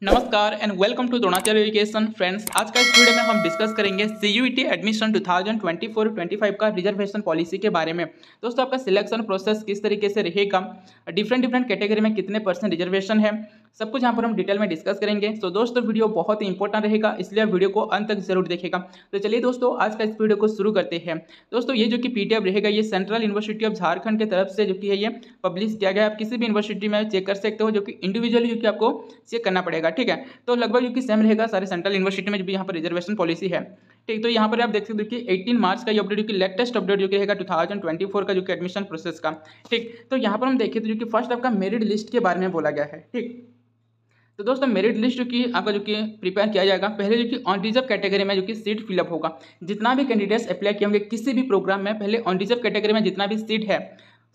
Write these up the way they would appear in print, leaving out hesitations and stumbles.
नमस्कार and welcome to Dronacharya education friends. आज का इस वीडियो में हम डिस्कस करेंगे सीयूईटी एडमिशन 2024-25 का रिजर्वेशन पॉलिसी के बारे में। दोस्तों, आपका सिलेक्शन प्रोसेस किस तरीके से रहेगा, डिफरेंट कैटेगरी में कितने % रिजर्वेशन है, सब कुछ यहाँ पर हम डिटेल में डिस्कस करेंगे। तो दोस्तों, वीडियो बहुत ही इंपॉर्टेंट रहेगा, इसलिए वीडियो को अंत तक जरूर देखेगा। तो चलिए दोस्तों, आज का इस वीडियो को शुरू करते हैं। दोस्तों, ये जो कि पीडीएफ रहेगा, ये सेंट्रल यूनिवर्सिटी ऑफ झारखंड की तरफ से जो कि है ये पब्लिश किया गया है। आप किसी भी यूनिवर्सिटी में चेक कर सकते हो, जो कि इंडिविजुअली जो कि आपको चेक करना पड़ेगा। ठीक है, तो लगभग जो कि सेम रहेगा सारे सेंट्रल यूनिवर्सिटी में जो भी यहाँ पर रिजर्वेशन पॉलिसी है। ठीक, तो यहाँ पर आप देख सकते हो कि 18 मार्च का ये अपडेट, जो कि लेटेस्ट अपडेट जो कि रहेगा 2024 का जो कि एडमिशन प्रोसेस का। ठीक, तो यहाँ पर हम देखें तो जो कि फर्स्ट आपका मेरिट लिस्ट के बारे में बोला गया है। ठीक, तो दोस्तों, मेरिट लिस्ट जो कि आपका जो कि प्रिपेयर किया जाएगा, पहले जो कि ऑन रिजर्व कैटेगरी में जो कि सीट फिलअप होगा। जितना भी कैंडिडेट्स अप्लाई किए होंगे किसी भी प्रोग्राम में, पहले ऑन रिजर्व कैटेगरी में जितना भी सीट है,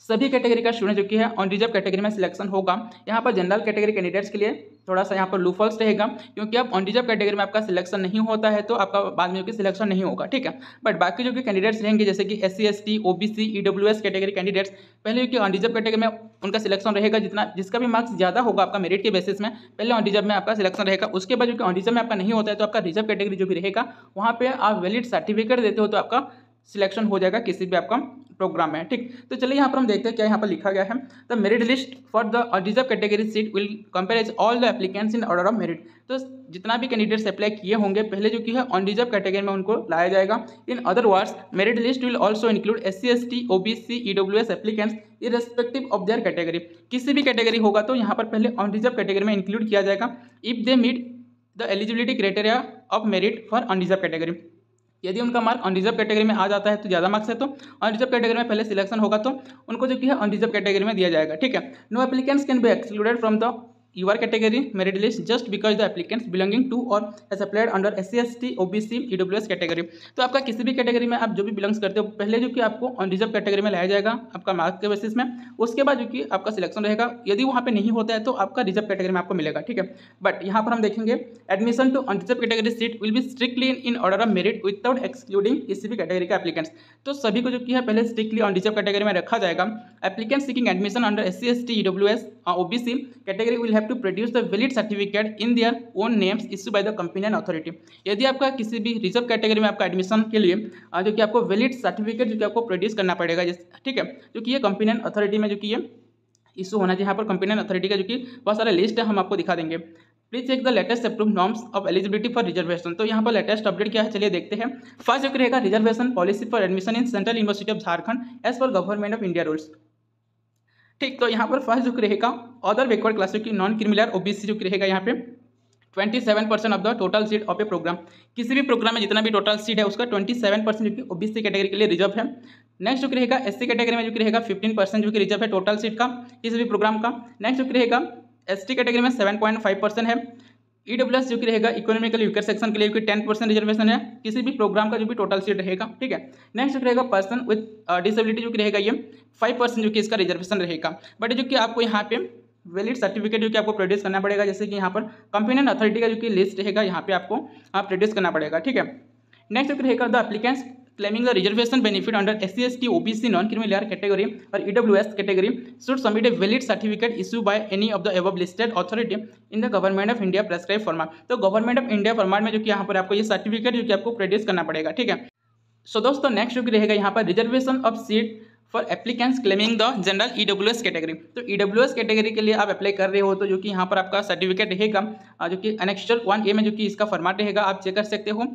सभी कैटेगरी का स्टूडेंट जो कि है ऑन रिजर्व कैटेगरी में सिलेक्शन होगा। यहाँ पर जनरल कैटेगरी कैंडिडेट्स के लिए थोड़ा सा यहाँ पर लूफॉल्स रहेगा, क्योंकि आप ऑन रिजर्व कैटेगरी में आपका सिलेक्शन नहीं होता है तो आपका बाद में जो कि सिलेक्शन नहीं होगा। ठीक है, बट बाकी जो कि कैंडिडेट्स रहेंगे, जैसे कि SC ST OBC EWS category candidates, पहले जो कि ऑन रिजर्व कैटेगरी में उनका सिलेक्शन रहेगा। जिसका भी मार्क्स ज़्यादा होगा आपका मेरिट के बेसिस में, पहले ऑन रिजर्व में आपका सिलेक्शन रहेगा। उसके बाद जो कि ऑन रिजर्व में आपका नहीं होता है तो आपका रिजर्व कैटेगरी जो भी रहेगा, वहाँ पर आप वैलिड सर्टिफिकेट देते हो तो आपका सिलेक्शन हो जाएगा किसी भी आपका प्रोग्राम में। ठीक, तो चलिए यहाँ पर हम देखते हैं क्या यहाँ पर लिखा गया है। The merit list for the reserve category seat will compare all the applicants in order of merit. तो जितना भी कैंडिडेट्स अप्लाई किए होंगे, पहले जो कि है ऑन रिजर्व कैटेगरी में उनको लाया जाएगा। In other words, merit list will also include SC ST OBC EWS applicants irrespective of their category. किसी भी कैटेगरी होगा तो यहाँ पर पहले ऑन रिजर्व कैटेगरी में इंक्लूड किया जाएगा if they meet the eligibility criteria of merit for unreserved category. यदि उनका मार्क ऑन रिजर्व कैटेगरी में आ जाता है तो ज़्यादा मार्क्स है तो ऑन रिजर्व कैटेगरी में पहले सिलेक्शन होगा तो उनको जो कि है ऑन रिजर्व कैटेगरी में दिया जाएगा। ठीक है, no applicants can be excluded from the UR category merit list just because the applicants belonging to or as applied under SC ST OBC EWS category. तो आपका किसी भी कैटेगरी में आप जो भी बिलोंग्स करते हो, पहले जो कि आपको ऑन रिजर्व कैटेगरी में लाया जाएगा आपका मार्क्स के बेसिस में। उसके बाद जो कि आपका सिलेक्शन रहेगा, यदि वहाँ पे नहीं होता है तो आपका रिजर्व कैटेगरी में आपको मिलेगा। ठीक है, बट यहाँ पर हम देखेंगे admission to unreserved category seat will be strictly in order of merit without excluding किसी भी कैटेगरी का एप्लीकेंट्स। तो सभी को जो कि है पहले स्ट्रिक्टली ऑन रिजर्व कैटेगरी में रखा जाएगा। Applicant seeking admission under SC ST EWS OBC category will have to produce the valid certificate in their own names issued by the companion authority. यदि आपका किसी भी रिजर्व कैटेगरी में आपका admission के लिए जो कि आपको वैलिड सर्टिफिकेट जो कि आपको प्रोड्यूस करना पड़ेगा, ठीक है, जो कि ये कंपेनियन अथॉरिटी में जो कि ये इशू होना चाहिए। यहाँ पर कंपेनियन अथॉरिटी का जो कि बहुत सारा लिस्ट है, हम आपको दिखा देंगे। Please check the latest approved norms of eligibility for reservation. तो यहाँ पर लेटेस्ट अपडेट क्या है, चलिए देखते हैं। फर्स्ट जो रहेगा reservation policy for admission in central university of Jharkhand as per government of India rules. ठीक, तो यहाँ पर फर्स्ट जो रहेगा अदर बैकवर्ड क्लास की नॉन क्रिमिनल OBC जो रहेगा, यहाँ पे 27% of the total seat of a programme. किसी भी प्रोग्राम में जितना भी टोटल सीट है उसका 27% जो कि OBC कैटेगरी के लिए रिजर्व है। नेक्स्ट जो रहेगा SC कैटेगरी में जो रहेगा 15% जो कि रिजर्व है टोटल सीट का किसी भी प्रोग्राम का। नेक्स्ट जो रहेगा ST कैटेगरी में 7.5% है। EWS जो कि रहेगा इकोनॉमिकली वीकर सेक्शन के लिए 10% रिजर्वेशन है किसी भी प्रोग्राम का जो भी टोटल सीट रहेगा। ठीक है, नेक्स्ट जो रहेगा पर्सन विद डिसेबिलिटी जो कि रहेगा ये 5% जो कि इसका रिजर्वेशन रहेगा। बट जो कि आपको यहाँ पे वैलिड सर्टिफिकेट जो कि आपको प्रोड्यूस करना पड़ेगा, जैसे कि यहाँ पर कंपेनियन अथॉरिटी का जो कि लिस्ट रहेगा यहाँ पे आपको प्रोड्यूस करना पड़ेगा। ठीक है, नेक्स्ट जो रहेगा the applicants claiming the reservation benefit under SC ST OBC non-criminal category or EWS category should submit a valid certificate issued by any of the above listed authority in the government of India prescribed format। तो government of India format में जो कि यहाँ पर आपको ये certificate जो कि आपको प्रोड्यूस करना पड़ेगा। ठीक है, सो दोस्तों नेक्स्ट जो कि रहेगा यहाँ पर reservation of seat for applicants claiming the general EWS category. तो EWS कैटेगरी के लिए आप अप्लाई कर रहे हो तो जो कि यहाँ पर आपका सर्टिफिकेट रहेगा जो कि एनेक्स्चर 1A में जो कि इसका फॉर्मेट रहेगा, आप चेक कर सकते हो।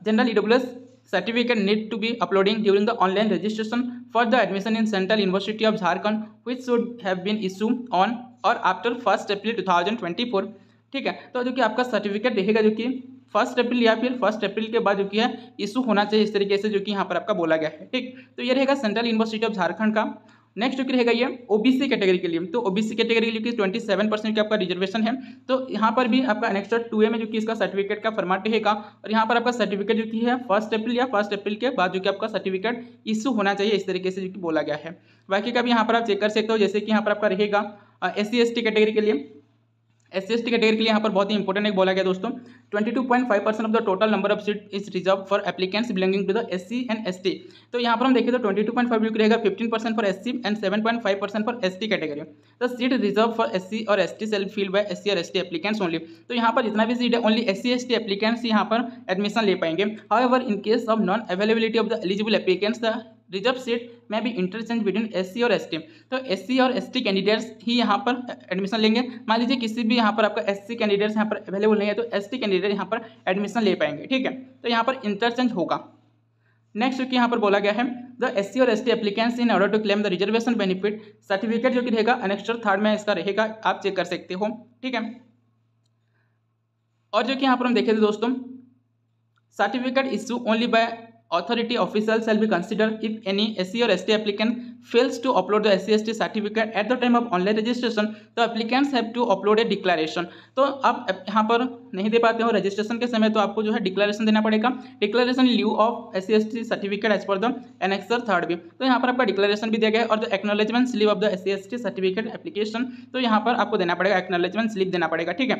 General EWS certificate need to be uploading during the online registration for the admission in Central University of Jharkhand which should have been issued on or after 1st April 2024। ठीक है, तो जो कि आपका सर्टिफिकेट रहेगा जो कि 1 अप्रैल या फिर 1 अप्रैल के बाद जो कि है इशू होना चाहिए, इस तरीके से जो कि यहाँ पर आपका बोला गया है। ठीक, तो ये रहेगा सेंट्रल यूनिवर्सिटी ऑफ झारखंड का। नेक्स्ट जो कि रहेगा ये OBC कैटेगरी के लिए। तो OBC कैटेगरी के लिए 27% का आपका रिजर्वेशन है। तो यहाँ पर भी आपका एनेक्स्चर 2A में जो कि इसका सर्टिफिकेट का फॉर्मेट रहेगा और यहाँ पर आपका सर्टिफिकेट जो कि है 1 अप्रैल या 1 अप्रैल के बाद जो कि आपका सर्टिफिकेट इशू होना चाहिए, इस तरीके से जो कि बोला गया है। बाकी का भी यहाँ पर आप चेक कर सकते हो, जैसे कि यहाँ पर आपका रहेगा SC ST कैटेगरी के लिए SC/ST कैटेगरी के लिए यहाँ पर बहुत ही इंपॉर्टेंट एक बोला गया दोस्तों, 22.5% of the total number of seat is reserve for applicants belonging to the SC and ST। तो यहाँ पर हम देखें तो 22.5 रहेगा, 15% for SC and 7.5% for ST category. The seat reserve for SC और ST self field by SC और ST applicants only. तो यहाँ पर जितना भी सीट है ओनली SC/ST एप्लीकेंट्स यहाँ पर एडमिशन ले पाएंगे। However in case of non availability of the eligible applicants the reserve seat में भी इंटरचेंज बिटवीन SC और ST। तो SC और ST कैंडिडेट्स ही यहाँ पर एडमिशन लेंगे। मान लीजिए किसी भी यहाँ पर आपका SC कैंडिडेट्स यहाँ पर अवेलेबल नहीं है तो ST कैंडिडेट यहाँ पर एडमिशन ले पाएंगे, ठीक है। तो यहाँ पर इंटरचेंज होगा। नेक्स्ट जो कि यहाँ पर बोला गया है, द SC और ST applicants in order to claim the reservation benefit certificate जो कि रहेगा अनेक्स्टर 3 में इसका रहेगा, आप चेक कर सकते हो, ठीक है। और जो कि यहाँ पर हम देखे थे दोस्तों, certificate issue only by authority official shall be considered if any SC or ST applicant fails to upload the SC/ST certificate at the time of online registration, the applicants have to upload a declaration। तो आप यहाँ पर नहीं दे पाते हो registration के समय तो आपको जो है डिक्लेरेशन देना पड़ेगा, declaration leave of SC/ST certificate as per the annexure 3 भी। तो यहाँ पर आपका डिक्लेरेशन भी दिया गया है और the acknowledgement slip of the SC/ST certificate application, तो यहाँ पर आपको देना पड़ेगा, एक्नॉलेजमेंट स्लिप देना पड़ेगा, ठीक है।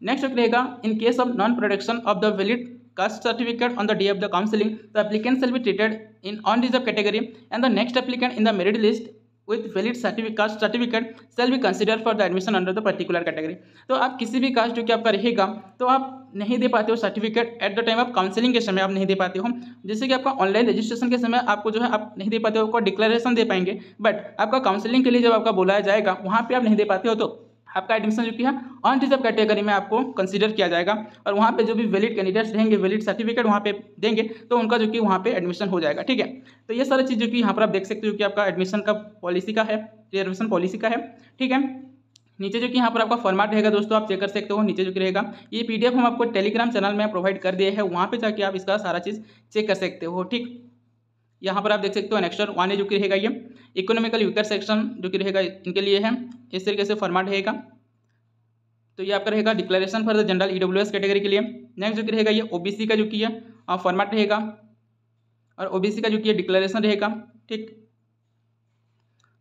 नेक्स्ट रहेगा, in case of non production of the valid caste certificate on the day of the counseling, the applicant shall be treated in unreserved category and the next applicant in the merit list with valid caste certificate shall be considered for the admission under the particular category। तो आप किसी भी cast जो कि आपका रहेगा तो आप नहीं दे पाते हो certificate at the time of counselling के समय आप नहीं दे पाते हो। जैसे कि आपका ऑनलाइन रजिस्ट्रेशन के समय आपको जो है आप नहीं दे पाते हो, आपको डिक्लेरेशन दे पाएंगे, बट आपका काउंसलिंग के लिए जब आपका बुलाया जाएगा वहाँ पर आप नहीं दे पाते हो तो आपका एडमिशन जो कि है अनरिजर्व कैटेगरी में आपको कंसीडर किया जाएगा और वहाँ पे जो भी वैलिड कैंडिडेट्स रहेंगे, वैलिड सर्टिफिकेट वहाँ पे देंगे तो उनका जो कि वहाँ पे एडमिशन हो जाएगा, ठीक है। तो ये सारी चीज़ जो कि यहाँ पर आप देख सकते हो कि आपका एडमिशन का पॉलिसी का है, रिजर्वेशन पॉलिसी का है, ठीक है। नीचे जो कि यहाँ पर आपका फॉर्मेट रहेगा दोस्तों, आप चेक कर सकते हो। नीचे जो कि रहेगा ये PDF हम आपको टेलीग्राम चैनल में प्रोवाइड कर दिए हैं, वहाँ पर जाके आप इसका सारा चीज़ चेक कर सकते हो, ठीक। यहाँ पर आप देख सकते हो एनेक्स्टर 1 जो कि रहेगा ये इकोनॉमिकल वीकर सेक्शन जो कि रहेगा इनके लिए है, इस तरीके से फॉर्मेट रहेगा। तो ये आपका रहेगा declaration for the general EWS category के लिए। नेक्स्ट जो कि रहेगा ये OBC का जो कि है फॉर्मेट रहेगा और OBC का जो कि डिक्लेरेशन रहेगा, ठीक।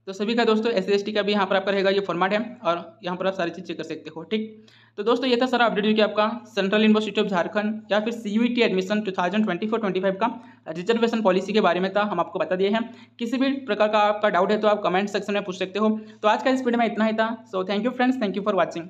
तो सभी का दोस्तों SC/ST का भी यहाँ पर आपका रहेगा ये फॉर्मेट है और यहाँ पर आप सारी चीज़ चेक कर सकते हो, ठीक। तो दोस्तों ये था सारा अपडेट जो कि आपका सेंट्रल यूनिवर्सिटी ऑफ झारखंड या फिर CUET एडमिशन 2024-25 का रिजर्वेशन पॉलिसी के बारे में था, हम आपको बता दिए हैं। किसी भी प्रकार का आपका डाउट है तो आप कमेंट सेक्शन में पूछ सकते हो। तो आज का इस वीडियो में इतना ही था। So thank you friends, thank you for watching.